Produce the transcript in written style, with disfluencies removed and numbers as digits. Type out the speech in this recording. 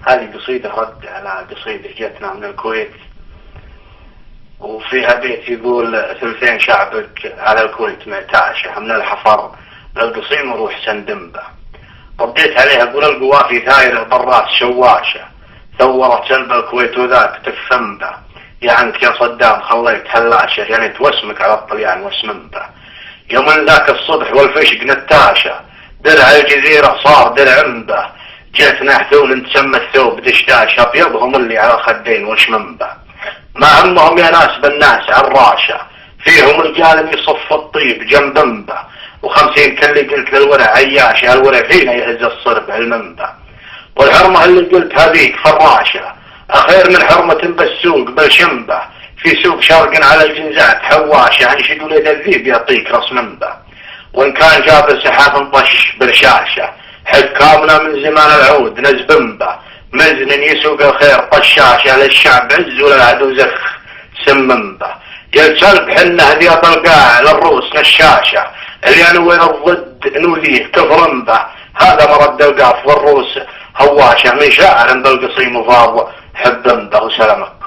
هذه قصيدة رد على قصيدة جتنا من الكويت، وفيها بيت يقول 2 شعبك على الكويت معتاشة من الحفر للقصيم وروح سندنبه. رديت عليها أقول القوافي ثايرة بالراس شواشة، ثورت سلب الكويت وذاك تفنبه. يعني يا صدام خليت هلاشة، يعني توسمك على الطليان واسمنبه. يوم ذاك الصبح والفشق نتاشة، درع الجزيرة صار درع عنبه. جيتنا حثول تسمى الثوب دشداش، أبيضهم اللي على خدين وشمنبه. ما همهم يا ناس بالناس عراشة، فيهم رجال يصف الطيب جنب انبه. و50 كلي قلت للورع عياشة، الورع فينا يهز الصرب المنبه. والحرمة اللي قلت هذيك فراشة، أخير من حرمة بالسوق بالشنبه. في سوق شرق على الجنزات حواشة، انشدوا ليد الذيب يعطيك راس منبه. وإن كان جاب السحاب انطش برشاشة، حكامنا من زمان العود نزبنبه. مزن يسوق الخير طشاشة، للشعب عز وللعدو زخ سمنبه. يلسلب حنه ذياب القاع للروس نشاشة، اللي نوين الضد نوليه كفرنبه. هذا مرد القاف والروس هواشة، من شاعر بالقصيم وفاض حبنبه. وسلامه.